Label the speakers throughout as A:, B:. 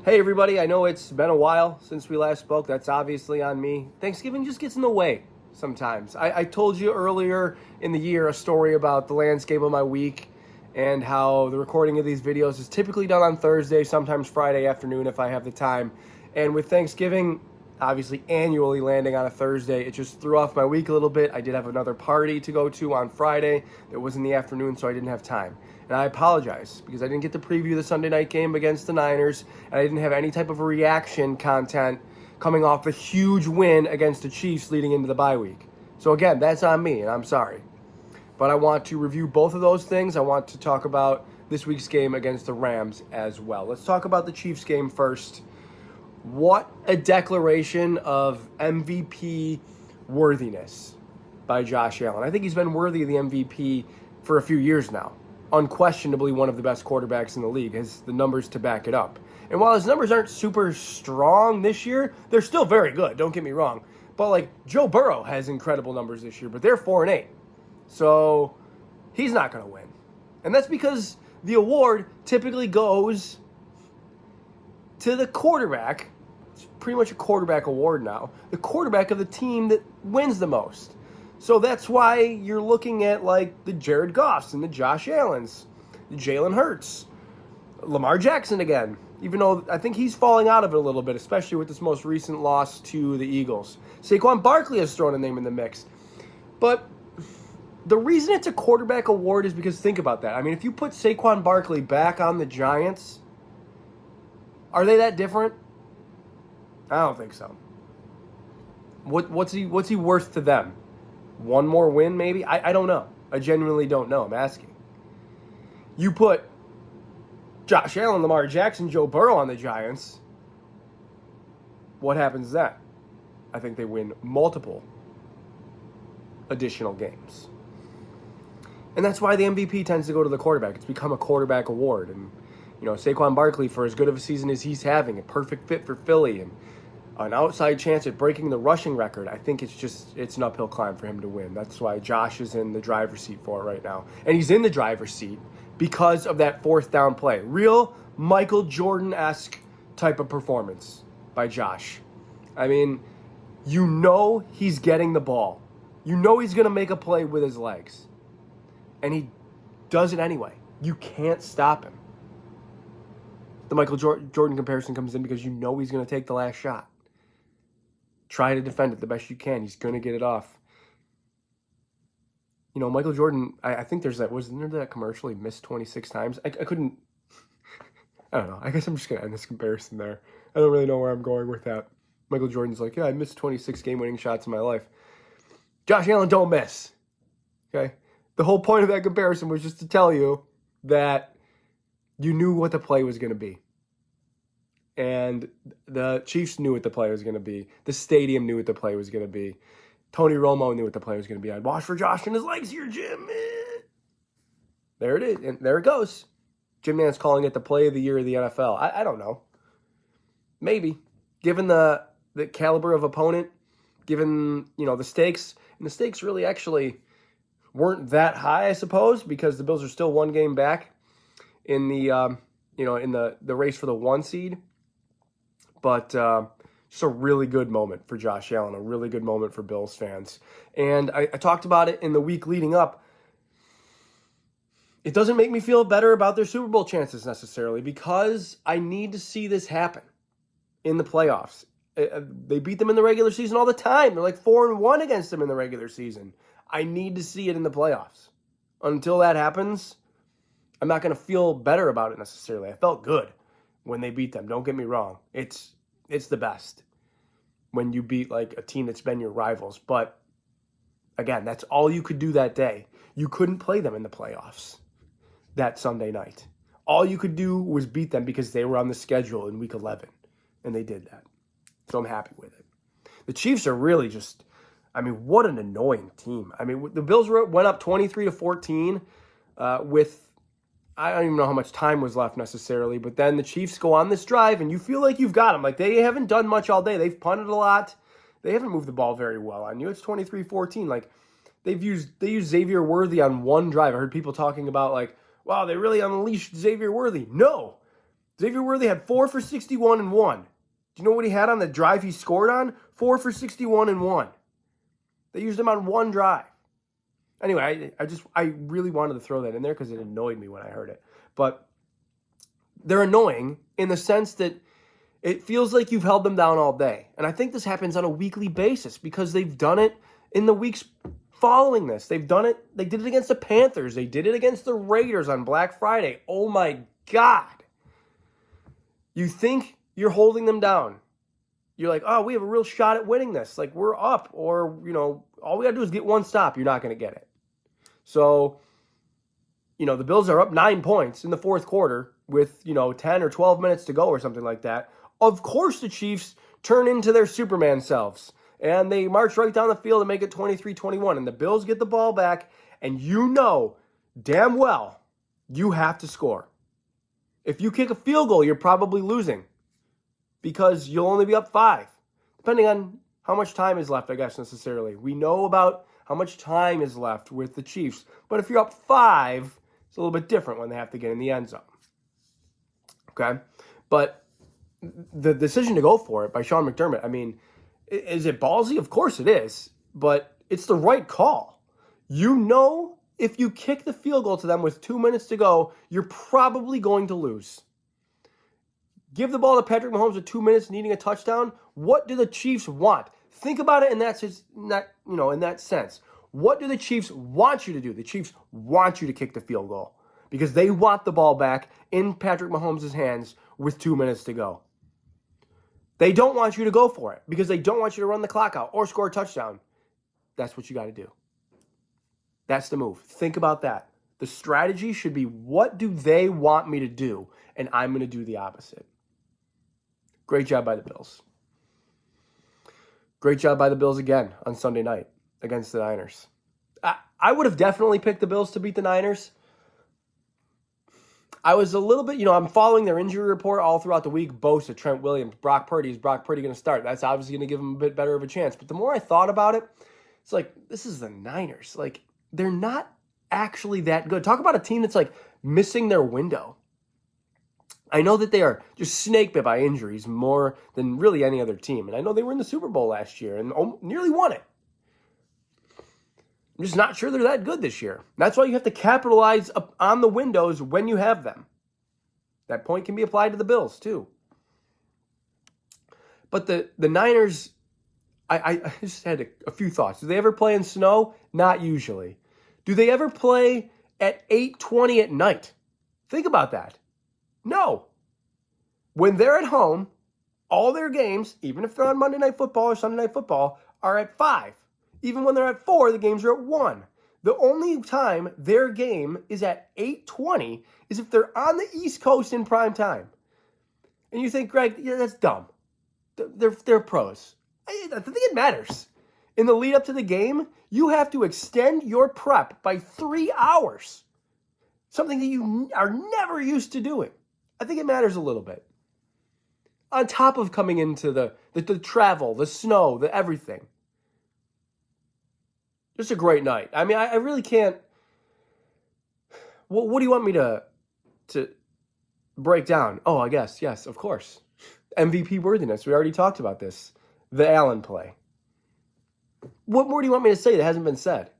A: Hey everybody, I know it's been a while since we last spoke. That's obviously on me. Thanksgiving just gets in the way sometimes. I told you earlier in the year a story about the landscape of my week and how the recording of these videos is typically done on Thursday, sometimes Friday afternoon if I have the time. And with Thanksgiving obviously annually landing on a Thursday, it just threw off my week a little bit. I did have another party to go to on Friday that was in the afternoon, so I didn't have time. And I apologize because I didn't get to preview the Sunday night game against the Niners, and I didn't have any type of reaction content coming off the huge win against the Chiefs leading into the bye week. So again, that's on me, and I'm sorry. But I want to review both of those things. I want to talk about this week's game against the Rams as well. Let's talk about the Chiefs game first. What a declaration of MVP worthiness by Josh Allen. I think he's been worthy of the MVP for a few years now. Unquestionably one of the best quarterbacks in the league, has the numbers to back it up. And while his numbers aren't super strong this year, they're still very good, don't get me wrong. But like Joe Burrow has incredible numbers this year, but they're 4-8. So he's not going to win. And that's because the award typically goes to the quarterback. It's pretty much a quarterback award now. The quarterback of the team that wins the most. So that's why you're looking at like the Jared Goffs and the Josh Allens, the Jalen Hurts, Lamar Jackson again, even though I think he's falling out of it a little bit, especially with this most recent loss to the Eagles. Saquon Barkley has thrown a name in the mix. But the reason it's a quarterback award is because think about that. I mean, if you put Saquon Barkley back on the Giants, are they that different? I don't think so. What's he worth to them? One more win, maybe? I don't know. I genuinely don't know. I'm asking. You put Josh Allen, Lamar Jackson, Joe Burrow on the Giants, what happens then? I think they win multiple additional games. And that's why the MVP tends to go to the quarterback. It's become a quarterback award. And, Saquon Barkley, for as good of a season as he's having, a perfect fit for Philly, and an outside chance at breaking the rushing record, I think it's an uphill climb for him to win. That's why Josh is in the driver's seat for it right now. And he's in the driver's seat because of that fourth down play. Real Michael Jordan-esque type of performance by Josh. I mean, he's getting the ball. He's going to make a play with his legs. And he does it anyway. You can't stop him. The Michael Jordan comparison comes in because he's going to take the last shot. Try to defend it the best you can. He's going to get it off. Michael Jordan, I think wasn't there that commercial he missed 26 times? I couldn't, I don't know. I guess I'm just going to end this comparison there. I don't really know where I'm going with that. Michael Jordan's like, yeah, I missed 26 game-winning shots in my life. Josh Allen don't miss. Okay? The whole point of that comparison was just to tell you that you knew what the play was going to be. And the Chiefs knew what the play was going to be. The stadium knew what the play was going to be. Tony Romo knew what the play was going to be. I'd watch for Josh and his legs here, Jim. There it is. And there it goes. Jim Nantz calling it the play of the year of the NFL. I don't know. Maybe. Given the caliber of opponent, given, the stakes. And the stakes really actually weren't that high, I suppose, because the Bills are still one game back in the, in the race for the 1 seed. But just a really good moment for Josh Allen, a really good moment for Bills fans. And I talked about it in the week leading up. It doesn't make me feel better about their Super Bowl chances necessarily because I need to see this happen in the playoffs. They beat them in the regular season all the time. They're like 4-1 against them in the regular season. I need to see it in the playoffs. Until that happens, I'm not going to feel better about it necessarily. I felt good when they beat them. Don't get me wrong. It's the best when you beat like a team that's been your rivals. But again, that's all you could do that day. You couldn't play them in the playoffs that Sunday night. All you could do was beat them because they were on the schedule in week 11. And they did that. So I'm happy with it. The Chiefs are really just, what an annoying team. The Bills went up 23-14 with, I don't even know how much time was left necessarily, but then the Chiefs go on this drive and you feel like you've got them. Like they haven't done much all day. They've punted a lot. They haven't moved the ball very well on you. It's 23-14. Like they used Xavier Worthy on one drive. I heard people talking about like, wow, they really unleashed Xavier Worthy. No. Xavier Worthy had 4 for 61 and 1. Do you know what he had on the drive he scored on? 4 for 61 and 1. They used him on one drive. Anyway, I really wanted to throw that in there because it annoyed me when I heard it. But they're annoying in the sense that it feels like you've held them down all day. And I think this happens on a weekly basis because they've done it in the weeks following this. They've done it. They did it against the Panthers. They did it against the Raiders on Black Friday. Oh my God. You think you're holding them down. You're like, oh, we have a real shot at winning this. Like, we're up. Or, all we got to do is get one stop. You're not going to get it. So, the Bills are up 9 points in the fourth quarter with, 10 or 12 minutes to go or something like that. Of course the Chiefs turn into their Superman selves. And they march right down the field and make it 23-21. And the Bills get the ball back. And damn well you have to score. If you kick a field goal, you're probably losing. Because you'll only be up 5. Depending on how much time is left, I guess, necessarily. We know about how much time is left with the Chiefs. But if you're up 5, it's a little bit different when they have to get in the end zone. Okay? But the decision to go for it by Sean McDermott, is it ballsy? Of course it is. But it's the right call. If you kick the field goal to them with 2 minutes to go, you're probably going to lose. Give the ball to Patrick Mahomes with 2 minutes needing a touchdown. What do the Chiefs want? Think about it in that sense. What do the Chiefs want you to do? The Chiefs want you to kick the field goal because they want the ball back in Patrick Mahomes' hands with 2 minutes to go. They don't want you to go for it because they don't want you to run the clock out or score a touchdown. That's what you got to do. That's the move. Think about that. The strategy should be, what do they want me to do? And I'm going to do the opposite. Great job by the Bills. Great job by the Bills again on Sunday night against the Niners. I would have definitely picked the Bills to beat the Niners. I was a little bit, I'm following their injury report all throughout the week. Bosa, Trent Williams, Brock Purdy. Is Brock Purdy going to start? That's obviously going to give them a bit better of a chance. But the more I thought about it, it's like, this is the Niners. Like, they're not actually that good. Talk about a team that's like missing their window. I know that they are just snake bit by injuries more than really any other team. And I know they were in the Super Bowl last year and nearly won it. I'm just not sure they're that good this year. That's why you have to capitalize on the windows when you have them. That point can be applied to the Bills too. But the Niners, I just had a few thoughts. Do they ever play in snow? Not usually. Do they ever play at 8:20 at night? Think about that. No. When they're at home, all their games, even if they're on Monday Night Football or Sunday Night Football, are at 5. Even when they're at 4, the games are at 1. The only time their game is at 8:20 is if they're on the East Coast in prime time. And you think, Greg, yeah, that's dumb. They're pros. I think it matters. In the lead up to the game, you have to extend your prep by 3 hours. Something that you are never used to doing. I think it matters a little bit. On top of coming into the travel, the snow, the everything. Just a great night. I really can't. What do you want me to break down? Oh, I guess, yes, of course. MVP worthiness. We already talked about this. The Allen play. What more do you want me to say that hasn't been said?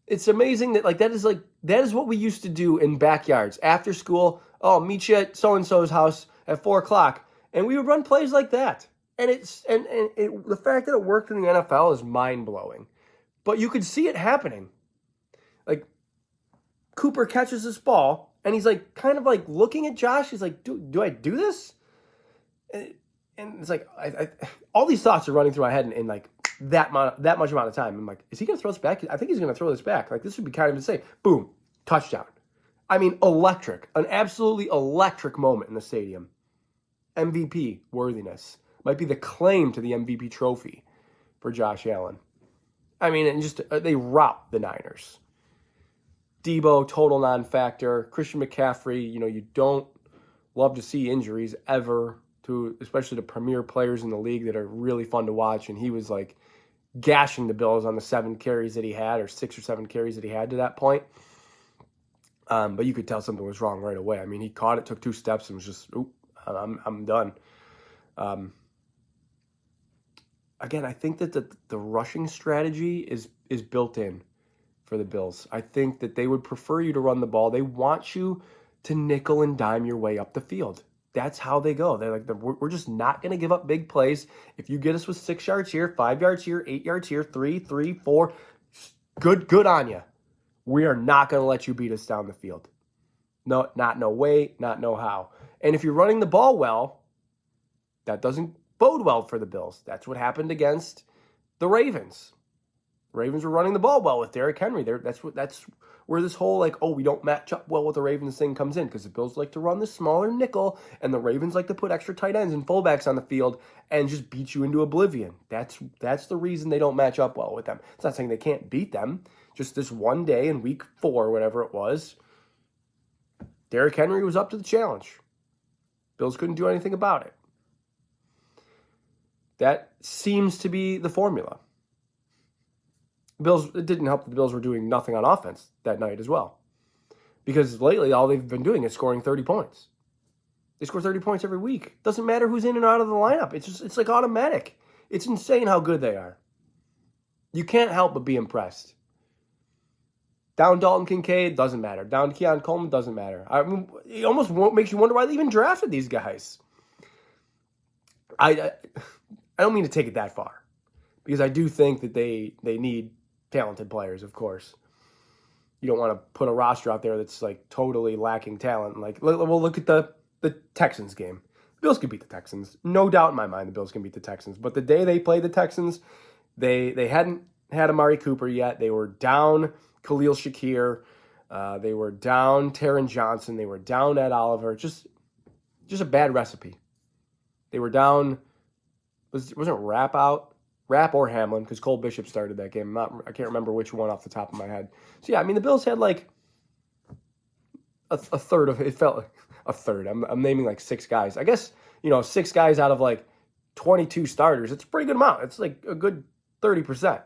A: It's amazing that that is what we used to do in backyards after school. Oh, meet you at so and so's house at 4:00, and we would run plays like that. And the fact that it worked in the NFL is mind blowing. But you could see it happening. Like Cooper catches this ball, and he's kind of looking at Josh. He's like, "Do I do this?" And it's like all these thoughts are running through my head in that much amount of time. I'm like, is he going to throw this back? I think he's going to throw this back. This would be kind of insane. Boom, touchdown. Electric. An absolutely electric moment in the stadium. MVP worthiness. Might be the claim to the MVP trophy for Josh Allen. They rout the Niners. Debo, total non-factor. Christian McCaffrey, you don't love to see injuries ever, to especially the premier players in the league that are really fun to watch. And he was gashing the Bills on the 7 carries that he had, or 6 or 7 carries that he had to that point. But you could tell something was wrong right away. I mean, he caught it, took 2 steps, and was just, oop, I'm done. Again, I think that the rushing strategy is built in for the Bills. I think that they would prefer you to run the ball. They want you to nickel and dime your way up the field. That's how they go. They're like, we're just not going to give up big plays. If you get us with 6 yards here, 5 yards here, 8 yards here, 3, 4, good on you. We are not going to let you beat us down the field. No, not no way, not no how. And if you're running the ball well, that doesn't bode well for the Bills. That's what happened against the Ravens. The Ravens were running the ball well with Derrick Henry. That's where this whole we don't match up well with the Ravens thing comes in, because the Bills like to run the smaller nickel and the Ravens like to put extra tight ends and fullbacks on the field and just beat you into oblivion. That's the reason they don't match up well with them. It's not saying they can't beat them. Just this one day in week 4, whatever it was, Derrick Henry was up to the challenge. Bills couldn't do anything about it. That seems to be the formula. It didn't help that the Bills were doing nothing on offense that night as well. Because lately, all they've been doing is scoring 30 points. They score 30 points every week. Doesn't matter who's in and out of the lineup. It's like automatic. It's insane how good they are. You can't help but be impressed. Down Dalton Kincaid, doesn't matter. Down Keon Coleman, doesn't matter. I mean, it almost makes you wonder why they even drafted these guys. I don't mean to take it that far, because I do think that they need talented players, of course. You don't want to put a roster out there that's like totally lacking talent. Look at the Texans game. The Bills can beat the Texans. No doubt in my mind the Bills can beat the Texans. But the day they played the Texans, they hadn't had Amari Cooper yet. They were down Khalil Shakir. They were down Taron Johnson. They were down Ed Oliver. Just a bad recipe. They were down. Wasn't Rapp or Hamlin, because Cole Bishop started that game. I can't remember which one off the top of my head. So yeah, I mean, the Bills had like a third of it. Felt like a third. I'm naming like 6 guys. I guess 6 guys out of like 22 starters. It's a pretty good amount. It's like a good 30%.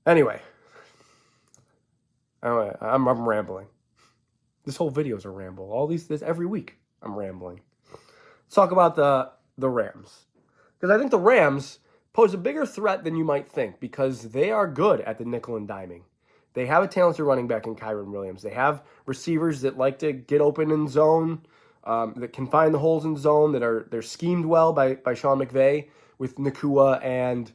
A: Anyway, I'm rambling. This whole video is a ramble. This every week I'm rambling. Let's talk about the Rams. Because I think the Rams pose a bigger threat than you might think, because they are good at the nickel and diming. They have a talented running back in Kyren Williams. They have receivers that like to get open in zone, that can find the holes in zone, they're schemed well by Sean McVay with Nakua and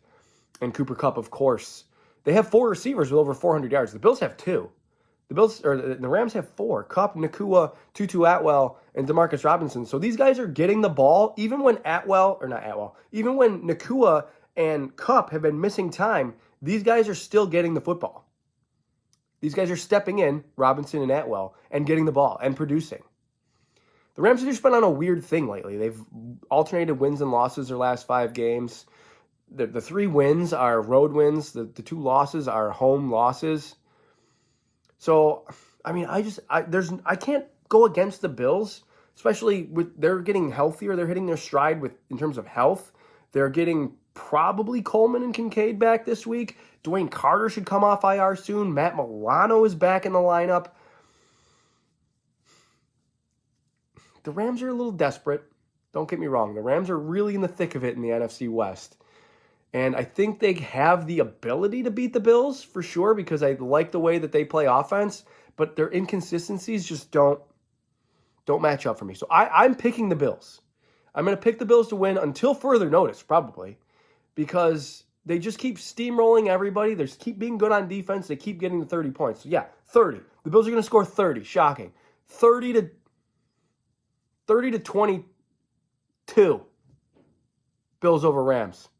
A: Cooper Kupp, of course. They have 4 receivers with over 400 yards. The Bills have 2. The Rams have 4. Kupp, Nakua, Tutu Atwell, and Demarcus Robinson. So these guys are getting the ball, even when even when Nakua and Kupp have been missing time, these guys are still getting the football. These guys are stepping in, Robinson and Atwell, and getting the ball and producing. The Rams have just been on a weird thing lately. They've alternated wins and losses their last 5 games. The 3 wins are road wins. The 2 losses are home losses. So, I mean, I can't go against the Bills, especially with they're getting healthier. They're hitting their stride in terms of health. They're getting probably Coleman and Kincaid back this week. Dwayne Carter should come off IR soon. Matt Milano is back in the lineup. The Rams are a little desperate. Don't get me wrong. The Rams are really in the thick of it in the NFC West. And I think they have the ability to beat the Bills for sure, because I like the way that they play offense, but their inconsistencies just don't match up for me. So I'm picking the Bills. I'm going to pick the Bills to win until further notice, probably, because they just keep steamrolling everybody. They just keep being good on defense. They keep getting to 30 points. So yeah, 30. The Bills are going to score 30. Shocking. 30 to 22. Bills over Rams.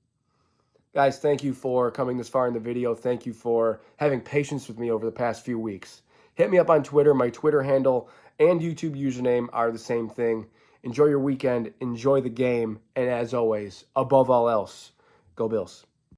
A: Guys, thank you for coming this far in the video. Thank you for having patience with me over the past few weeks. Hit me up on Twitter. My Twitter handle and YouTube username are the same thing. Enjoy your weekend. Enjoy the game. And as always, above all else, go Bills.